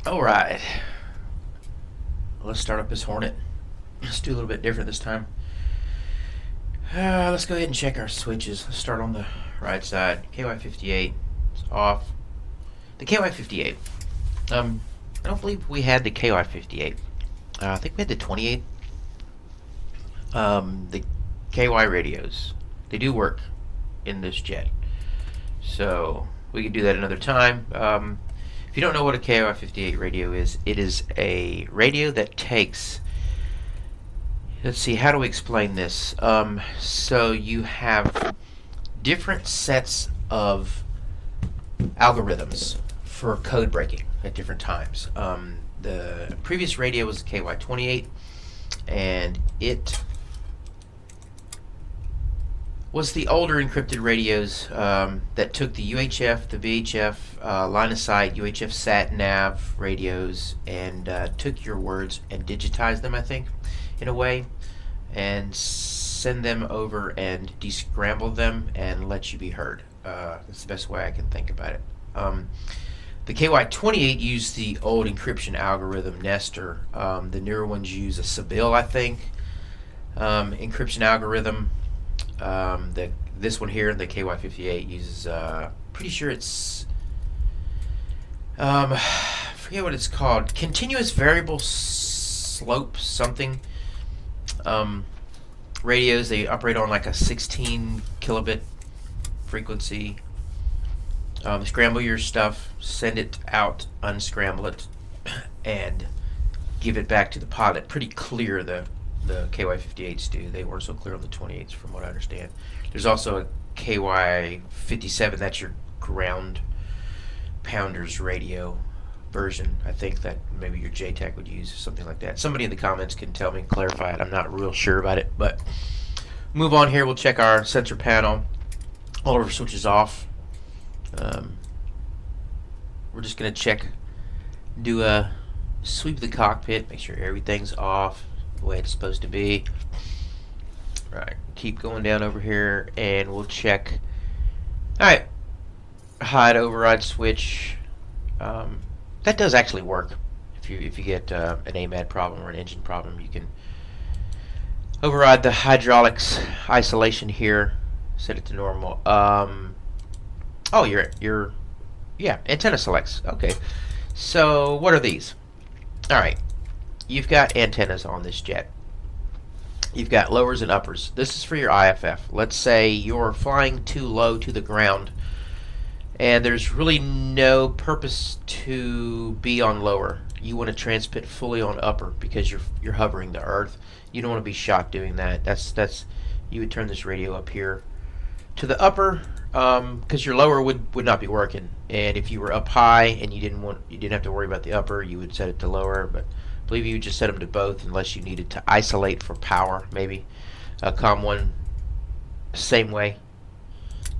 Alright, let's start up this Hornet. Let's do a little bit different this time. Let's go ahead and check our switches. Let's start on the right side. KY58 is off. The KY58. I don't believe we had the KY58. I think we had the 28. The KY radios. They do work in this jet. So we could do that another time. If you don't know what a KY58 radio is, it is a radio that takes... Let's see, how do we explain this? So you have different sets of algorithms for code breaking at different times. The previous radio was the KY28, and it was the older encrypted radios that took the UHF, the VHF, line of sight, UHF sat nav radios, and took your words and digitized them, I think, in a way, and send them over and descramble them and let you be heard. That's the best way I can think about it. The KY28 used the old encryption algorithm Nestor. The newer ones use a Sybil, I think, encryption algorithm. This one here, the KY58, uses, pretty sure it's, forget what it's called, continuous variable slope something. Radios, they operate on like a 16 kilobit frequency. Scramble your stuff, send it out, unscramble it, and give it back to the pilot. Pretty clear, the KY58s do. They weren't so clear on the 28s from what I understand. There's also a KY57, that's your ground pounders radio version. I think that maybe your JTAC would use something like that. Somebody in the comments can tell me and clarify it. I'm not real sure about it, but move on here. We'll check our sensor panel. All of our switches off. We're just going to check, do a sweep of the cockpit, make sure everything's off the way it's supposed to be. Right, keep going down over here and we'll check. Alright, hide override switch. That does actually work. If you get an AMAD problem or an engine problem, you can override the hydraulics isolation here, set it to normal. Oh, yeah, antenna selects. Okay, so what are these? All right, you've got antennas on this jet. You've got lowers and uppers. This is for your IFF. Let's say you're flying too low to the ground, and there's really no purpose to be on lower. You want to transmit fully on upper because you're hovering the Earth. You don't want to be shot doing that. That's you would turn this radio up here to the upper, because your lower would not be working. And if you were up high and you didn't have to worry about the upper, you would set it to lower. But I believe you would just set them to both unless you needed to isolate for power, maybe. COM1, same way.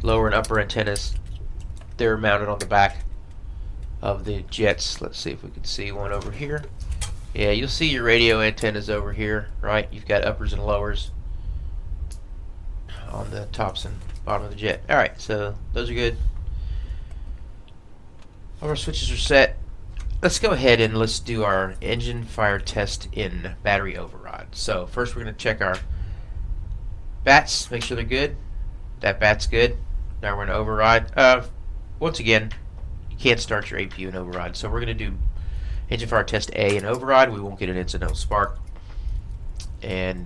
Lower and upper antennas, they're mounted on the back of the jets. Let's see if we can see one over here. Yeah, you'll see your radio antennas over here, right? You've got uppers and lowers on the tops and bottom of the jet. Alright, so those are good. All our switches are set. Let's go ahead and let's do our engine fire test in battery override. So first we're going to check our bats, make sure they're good. That bat's good. Now we're going to override. Once again, you can't start your APU in override, so we're going to do engine fire test A in override. We won't get an incidental spark, and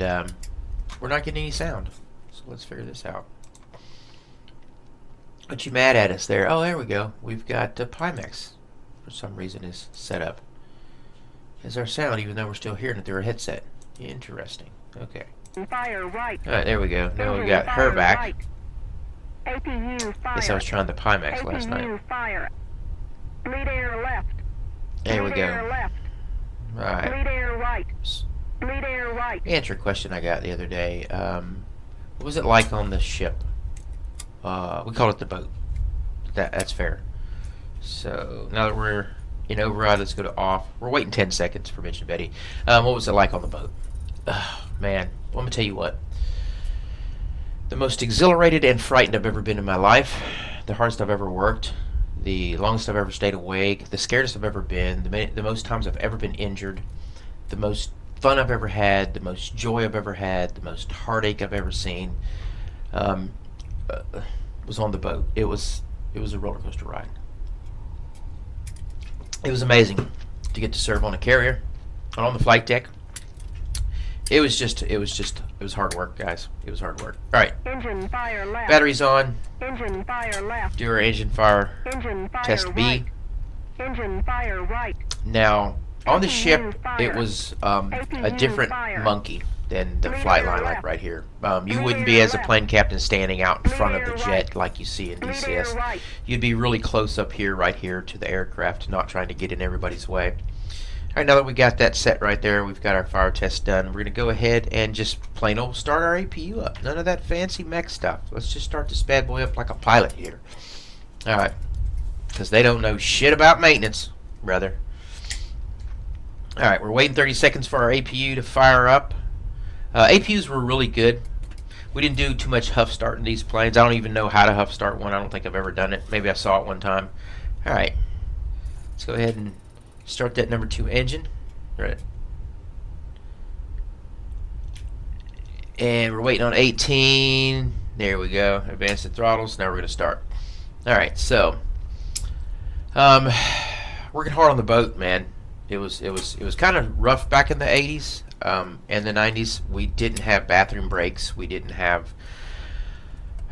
we're not getting any sound. So let's figure this out. What you mad at us there? Oh, there we go. We've got Pimax for some reason is set up as our sound, even though we're still hearing it through our headset. Interesting. Okay. Fire right. All right, there we go. Now we got her back. Right. APU fire. Guess I was trying the Pimax APU last night. Fire. Bleed air left. There we Bleed air go. left. All right. Bleed air right. Bleed air right. Answer a question I got the other day. What was it like on the ship? We called it the boat. That's fair. So now that we're in override, let's go to off. We're waiting 10 seconds for Mitch and Betty. What was it like on the boat? Man, well, I'm gonna tell you what. The most exhilarated and frightened I've ever been in my life. The hardest I've ever worked. the longest I've ever stayed awake, the scaredest I've ever been, the most times I've ever been injured, the most fun I've ever had, the most joy I've ever had, the most heartache I've ever seen, um, was on the boat. It was a roller coaster ride. It was amazing to get to serve on a carrier, on the flight deck. It was hard work, guys. It was hard work. All right, Engine fire left. batteries on. Engine fire left. Do our engine fire Engine fire test B. right. Engine fire right. Now, on the APU ship, fire. it was a APU different fire. monkey than the Leader flight line, like left. right here. You wouldn't Leader be as a left. plane captain standing out in front of the Leader jet right. like you see in Lead DCS. air right. You'd be really close up here, right here, to the aircraft, not trying to get in everybody's way. All right, now that we got that set right there, we've got our fire test done. We're going to go ahead and just plain old start our APU up. None of that fancy mech stuff. Let's just start this bad boy up like a pilot here. All right, because they don't know shit about maintenance, brother. All right, we're waiting 30 seconds for our APU to fire up. APUs were really good. We didn't do too much huff start in these planes. I don't even know how to huff start one. I don't think I've ever done it. Maybe I saw it one time. All right, let's go ahead and start that number 2 engine. Right. And we're waiting on 18. There we go. Advance the throttles. Now we're going to start. All right, so working hard on the boat, man. It was kind of rough back in the 80s and the 90s. We didn't have bathroom breaks. We didn't have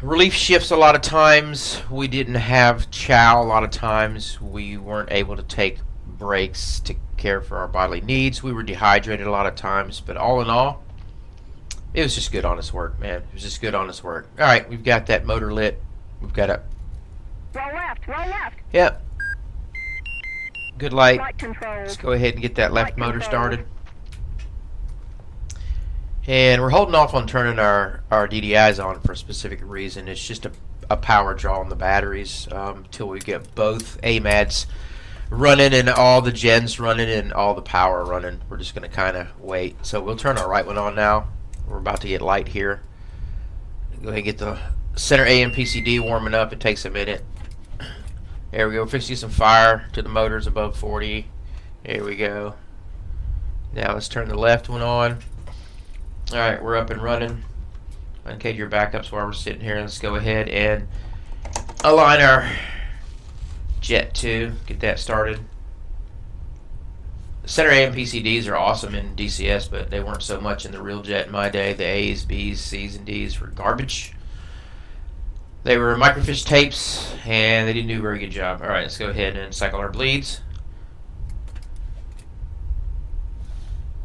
relief shifts a lot of times. We didn't have chow a lot of times. We weren't able to take breaks to care for our bodily needs. We were dehydrated a lot of times. But all in all, it was just good, honest work, man. It was just good, honest work. All right, we've got that motor lit. We've got a... Roll left. Roll left. Yep. Good light. Flight controls. Let's go ahead and get that left Flight motor controls. started. And we're holding off on turning our DDIs on for a specific reason. It's just a power draw on the batteries until we get both AMADs running and all the gens running and all the power running. We're just going to kind of wait. So we'll turn our right one on now. We're about to get light here. Go ahead and get the center AMPCD warming up. It takes a minute. There we go. We're fixing some fire to the motors above 40. There we go. Now let's turn the left one on. Alright, we're up and running. Uncade your backups while we're sitting here. Let's go ahead and align our Jet 2. Get that started. Center AMPCDs are awesome in DCS, but they weren't so much in the real jet in my day. The A's, B's, C's, and D's were garbage. They were microfiche tapes, and they didn't do a very good job. Alright, let's go ahead and cycle our bleeds.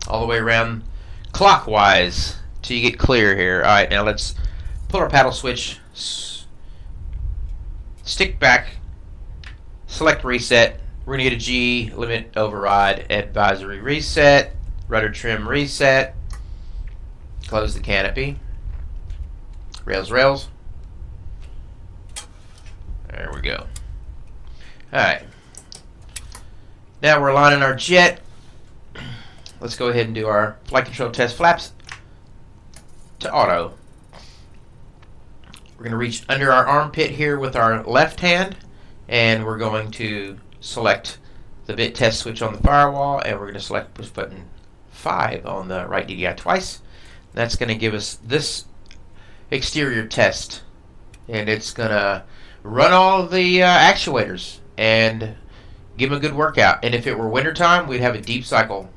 All the way around clockwise till you get clear here. Alright, now let's pull our paddle switch, stick back, select reset. We're going to get a G, limit override, advisory reset, rudder trim reset, close the canopy, rails, rails. There we go. Alright. Now we're aligning our jet. Let's go ahead and do our flight control test flaps to auto. We're going to reach under our armpit here with our left hand, and we're going to select the bit test switch on the firewall, and we're going to select push button 5 on the right DDI twice. That's going to give us this exterior test, and it's going to run all of the actuators and give them a good workout. And if it were wintertime, we'd have a deep cycle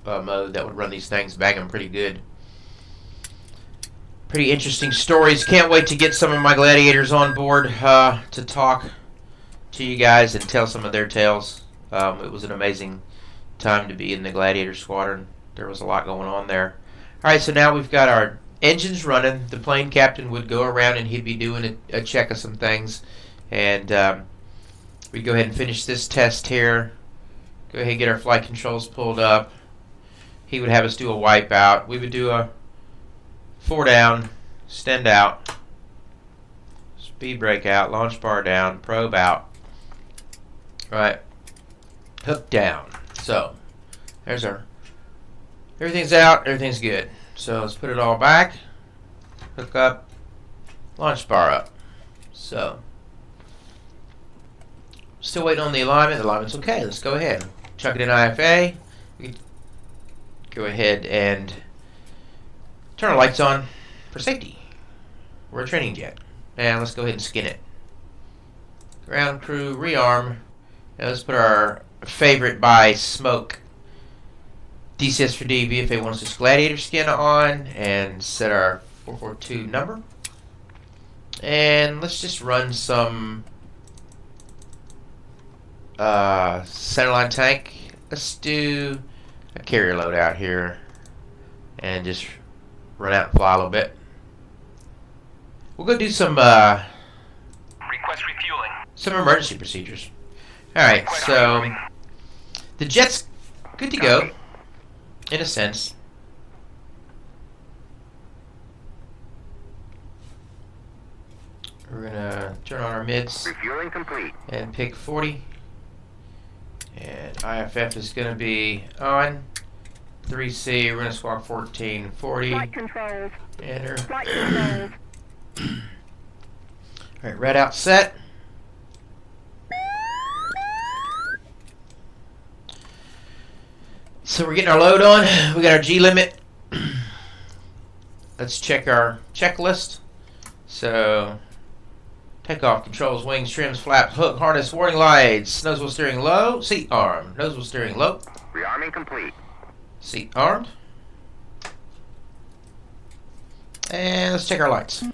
mode that would run these things, bang them pretty good. Pretty interesting stories. Can't wait to get some of my gladiators on board to talk to you guys and tell some of their tales. It was an amazing time to be in the Gladiator Squadron. There was a lot going on there. Alright, so now we've got our engines running. The plane captain would go around and he'd be doing a check of some things. And we'd go ahead and finish this test here. Go ahead and get our flight controls pulled up. He would have us do a wipeout. We would do a 4 down, stand out, speed brake out, launch bar down, probe out. Right, hook down. So there's our, everything's out, everything's good. So let's put it all back, hook up, launch bar up. So Still waiting on the alignment. The alignment's okay. Let's go ahead. Chuck it in IFA. We can go ahead and turn our lights on for safety. We're a training jet. And let's go ahead and skin it. Ground crew, rearm. Now let's put our favorite by Smoke DCS4D VFA 106 Gladiator skin on and set our 442 number. And let's just run some centerline tank. Let's do a carrier load out here and just run out and fly a little bit. We'll go do some Request refueling. some emergency procedures. Alright, so the jet's good to go, in a sense. We're gonna turn on our mids Refueling complete. and pick 40. And IFF is gonna be on. 3C, we're gonna squawk 1440. Flight controls. Enter. Flight controls. Alright, red out set. So we're getting our load on. We got our G limit. Let's check our checklist. So, takeoff, controls, wings, trims, flaps, hook, harness, warning lights, nose wheel steering low, seat arm, nose wheel steering low, Rearming complete. seat armed. And let's check our lights.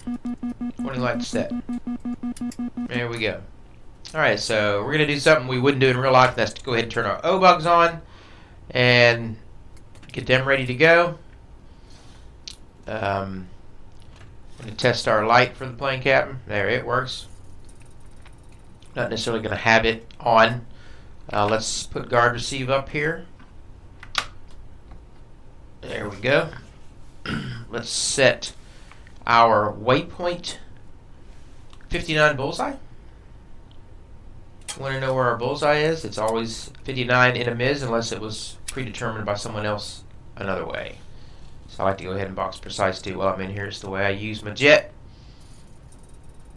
Warning lights set. There we go. Alright, so we're going to do something we wouldn't do in real life. And that's to go ahead and turn our O-bugs on and get them ready to go. I'm going to test our light for the plane captain. There, it works. Not necessarily going to have it on. Let's put guard receive up here. There we go. Let's set our waypoint 59 bullseye. Want to know where our bullseye is? It's always 59 in a MIS unless it was predetermined by someone else another way. So I like to go ahead and box precise too while I'm in here. It's the way I use my jet.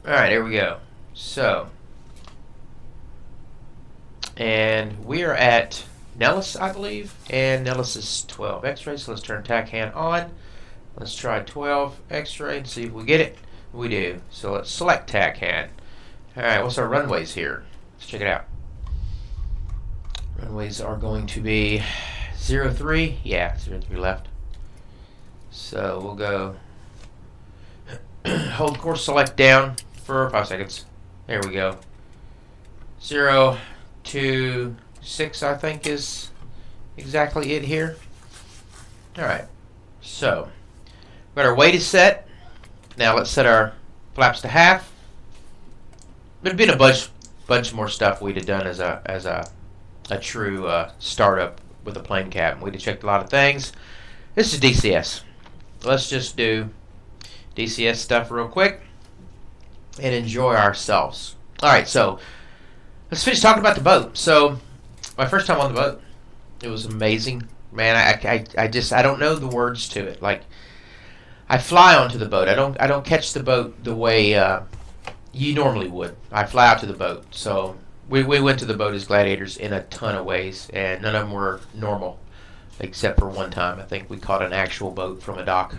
Alright, there we go. So, and we are at Nellis, I believe, and Nellis is 12 X-ray, so let's turn TAC hand on. Let's try 12 X-ray and see if we get it. We do. So let's select TAC hand. Alright, what's our runways here? Let's check it out. Runways are going to be 03. Yeah, 03 left. So we'll go hold course select down for 5 seconds. There we go. 0, 2, 6 I think is exactly it here. Alright. So we got our weight is set. Now let's set our flaps to half. There'd been a bunch more stuff we'd have done as a true startup with a plane captain. We'd have checked a lot of things. This is DCS. Let's just do DCS stuff real quick and enjoy ourselves. Alright, so let's finish talking about the boat. So my first time on the boat, it was amazing. Man, I don't know the words to it. Like, I fly onto the boat. I don't catch the boat the way you normally would. I fly out to the boat. So we went to the boat as gladiators in a ton of ways, and none of them were normal, except for one time. I think we caught an actual boat from a dock.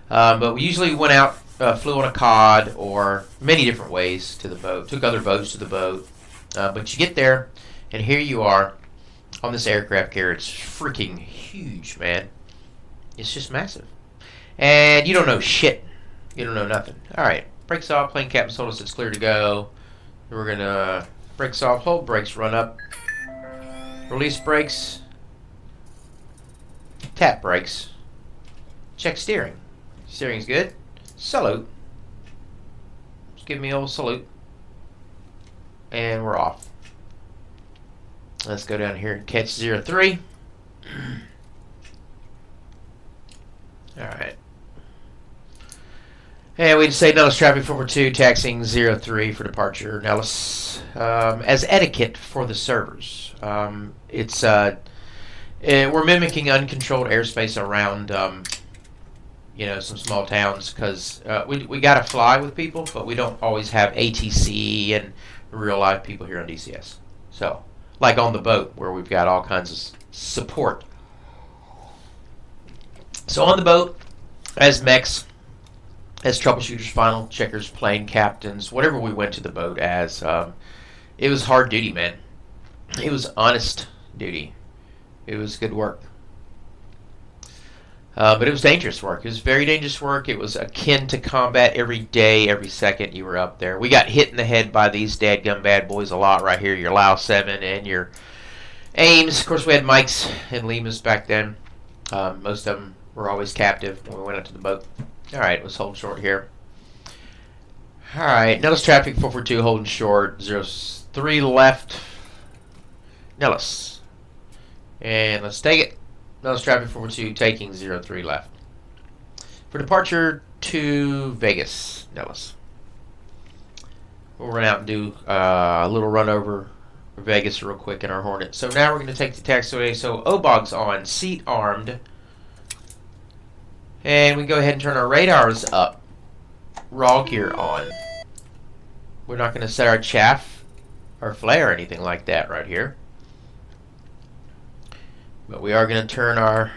But we usually went out, flew on a cod, or many different ways to the boat. Took other boats to the boat. But you get there, and here you are on this aircraft carrier. It's freaking huge, man. It's just massive. And you don't know shit. You don't know nothing. Alright, brakes off. Plane captain told us it's clear to go. We're going to brakes off, hold brakes, run up. Release brakes. Tap brakes. Check steering. Steering's good. Salute. Just give me a little salute. And we're off. Let's go down here and catch 03. Alright. And we'd say Nellis traffic 442, taxiing 03 for departure. Nellis, as etiquette for the servers. We're mimicking uncontrolled airspace around, some small towns because we got to fly with people, but we don't always have ATC and real live people here on DCS. So, like on the boat where we've got all kinds of support. So on the boat, as mechs, as troubleshooters, final checkers, plane captains, whatever we went to the boat as, it was hard duty, man. It was honest duty. It was good work. But it was dangerous work. It was very dangerous work. It was akin to combat every day, every second you were up there. We got hit in the head by these dadgum bad boys a lot right here. Your Lao 7 and your Ames. Of course, we had Mikes and Limas back then. Most of them were always captive when we went up to the boat. Alright, let's hold short here. Alright, Nellis traffic 442 holding short. 03 left. Nellis. And let's take it. Nellis traffic 442 taking 03 left. For departure to Vegas, Nellis. We'll run out and do a little run over Vegas real quick in our Hornet. So now we're going to take the taxiway. So OBOG's on, seat armed. And we go ahead and turn our radars up. Raw gear on. We're not going to set our chaff or flare or anything like that right here. But we are going to turn our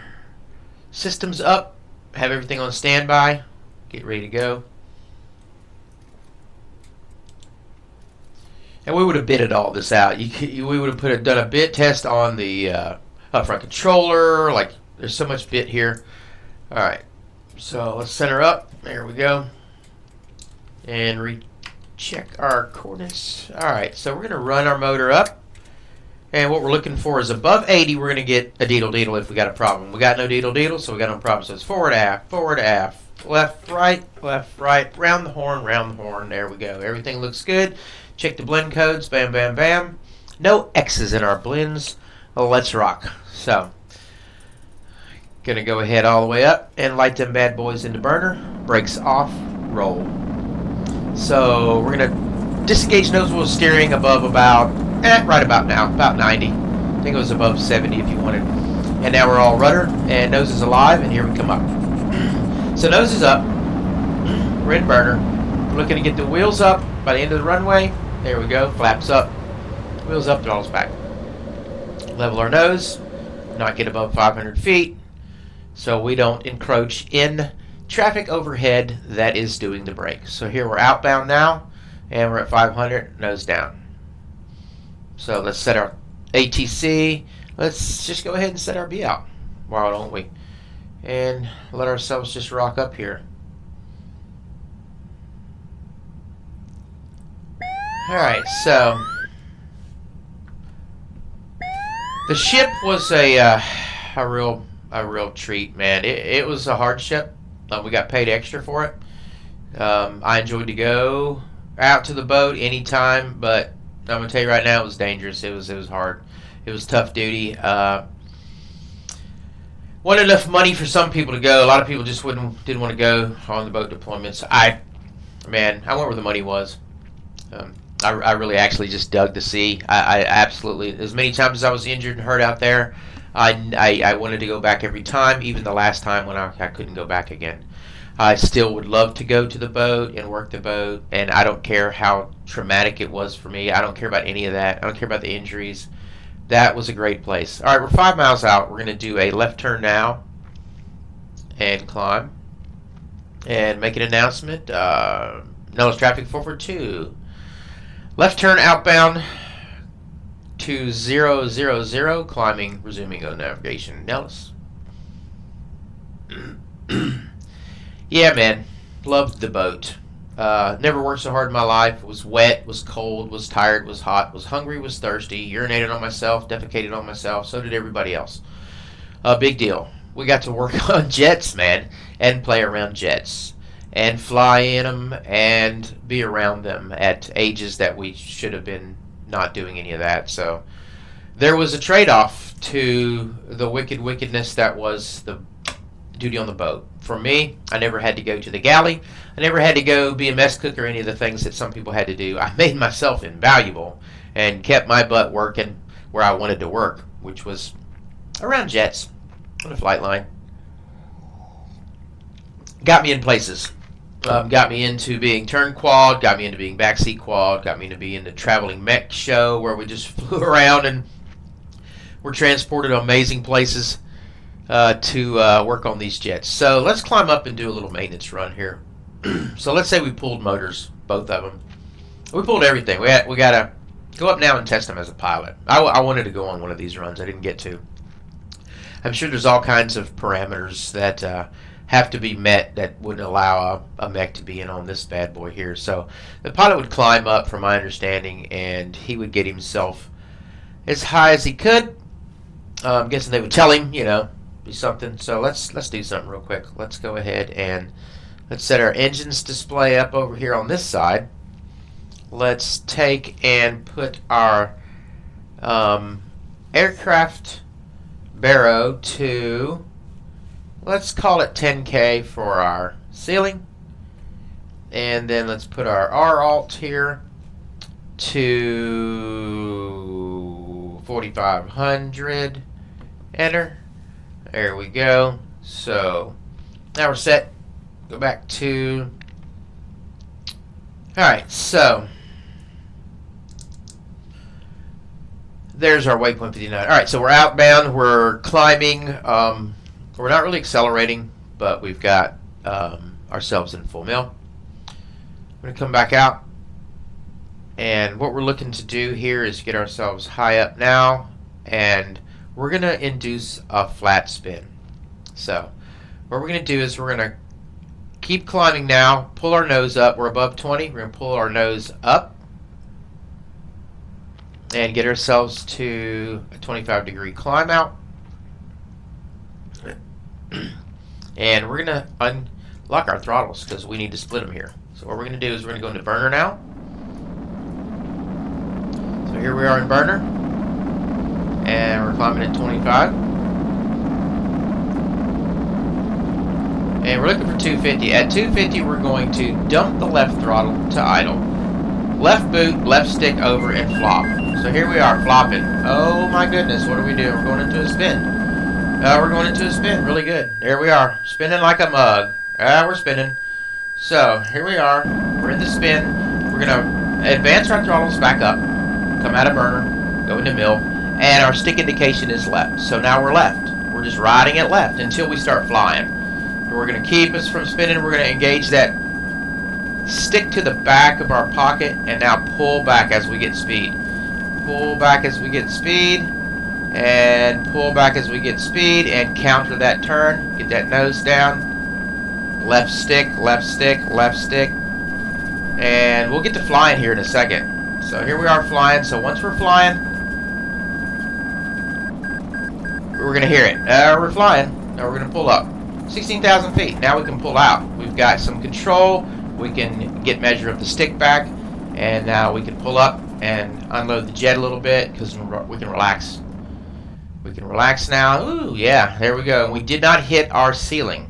systems up, have everything on standby, get ready to go. And we would have bitted all this out. We would have done a bit test on the upfront controller. Like, there's so much bit here. All right, so let's center up. There we go. And recheck our coordinates. All right, so we're going to run our motor up. And what we're looking for is above 80, we're going to get a deedle if we got a problem. We got no deedle, so we got no problem. So it's forward, aft, left, right, round the horn. There we go. Everything looks good. Check the blend codes. Bam, bam, bam. No X's in our blends. Let's rock. So, going to go ahead all the way up and light them bad boys into burner. Brakes off. Roll. So, we're going to disengage nose wheel steering above about... right about now, about 90. I think it was above 70 if you wanted. And now we're all rudder, and nose is alive, and here we come up. So nose is up. We're in burner. We're looking to get the wheels up by the end of the runway. There we go, flaps up. Wheels up, throttles back. Level our nose, not get above 500 feet, so we don't encroach in traffic overhead that is doing the brake. So here we're outbound now, and we're at 500, nose down. So let's set our ATC. Let's just go ahead and set our B out. Why don't we? And let ourselves just rock up here. Alright, so the ship was a real treat, man. It was a hardship. We got paid extra for it. I enjoyed to go out to the boat anytime, but I'm gonna tell you right now, it was dangerous. It was hard. It was tough duty. Wasn't enough money for some people to go. A lot of people just didn't want to go on the boat deployments. I went where the money was. I really actually just dug the sea. I absolutely, as many times as I was injured and hurt out there, I wanted to go back every time, even the last time when I couldn't go back again. I still would love to go to the boat and work the boat, and I don't care how traumatic it was for me. I don't care about any of that. I don't care about the injuries. That was a great place. All right, we're 5 miles out. We're going to do a left turn now and climb and make an announcement. Nellis traffic 442. Left turn outbound to 000, climbing, resuming on navigation. Nellis. Yeah, man. Loved the boat. Never worked so hard in my life. Was wet, was cold, was tired, was hot, was hungry, was thirsty, urinated on myself, defecated on myself. So did everybody else. Big deal. We got to work on jets, man, and play around jets, and fly in them, and be around them at ages that we should have been not doing any of that. So there was a trade-off to the wickedness that was the duty on the boat. For me, I never had to go to the galley. I never had to go be a mess cook or any of the things that some people had to do. I made myself invaluable and kept my butt working where I wanted to work, which was around jets on a flight line. Got me in places. Got me into being turn quad, got me into being backseat quad, got me into being the traveling mech show where we just flew around and were transported to amazing places to work on these jets. So let's climb up and do a little maintenance run here. So let's say we pulled motors, both of them. We pulled everything. We got to go up now and test them as a pilot. I wanted to go on one of these runs. I didn't get to. I'm sure there's all kinds of parameters that have to be met that would allow a mech to be in on this bad boy here. So the pilot would climb up, from my understanding, and he would get himself as high as he could. I'm guessing they would tell him, do something. So let's do something real quick. Let's go ahead and let's set our engines display up over here on this side. Let's take and put our aircraft baro to, let's call it 10K for our ceiling. And then let's put our R-alt here to 4,500. Enter. There we go. So now we're set. Go back to, alright, so there's our waypoint 59. Alright, so we're outbound, we're climbing, we're not really accelerating, but we've got ourselves in full mil. We're going to come back out, and what we're looking to do here is get ourselves high up now, and we're going to induce a flat spin. So what we're going to do is we're going to keep climbing now, pull our nose up. We're above 20. We're going to pull our nose up and get ourselves to a 25-degree climb out. And we're going to unlock our throttles because we need to split them here. So what we're going to do is we're going to go into burner now. So here we are in burner. And we're climbing at 25. And we're looking for 250. At 250, we're going to dump the left throttle to idle. Left boot, left stick over, and flop. So here we are, flopping. Oh my goodness, what are we doing? We're going into a spin. We're going into a spin. Really good. There we are. Spinning like a mug. We're spinning. So here we are. We're in the spin. We're going to advance our throttles back up. Come out of burner. Go into mill. And our stick indication is left. So now we're left. We're just riding it left until we start flying. We're going to keep us from spinning. We're going to engage that stick to the back of our pocket and now pull back as we get speed. Pull back as we get speed. And pull back as we get speed and counter that turn. Get that nose down. Left stick, left stick, left stick. And we'll get to flying here in a second. So here we are flying. So once we're flying, we're going to hear it. We're flying. Now we're going to pull up. 16,000 feet. Now we can pull out. We've got some control. We can get measure of the stick back. And now we can pull up and unload the jet a little bit because we can relax. We can relax now. Ooh, yeah. There we go. And we did not hit our ceiling.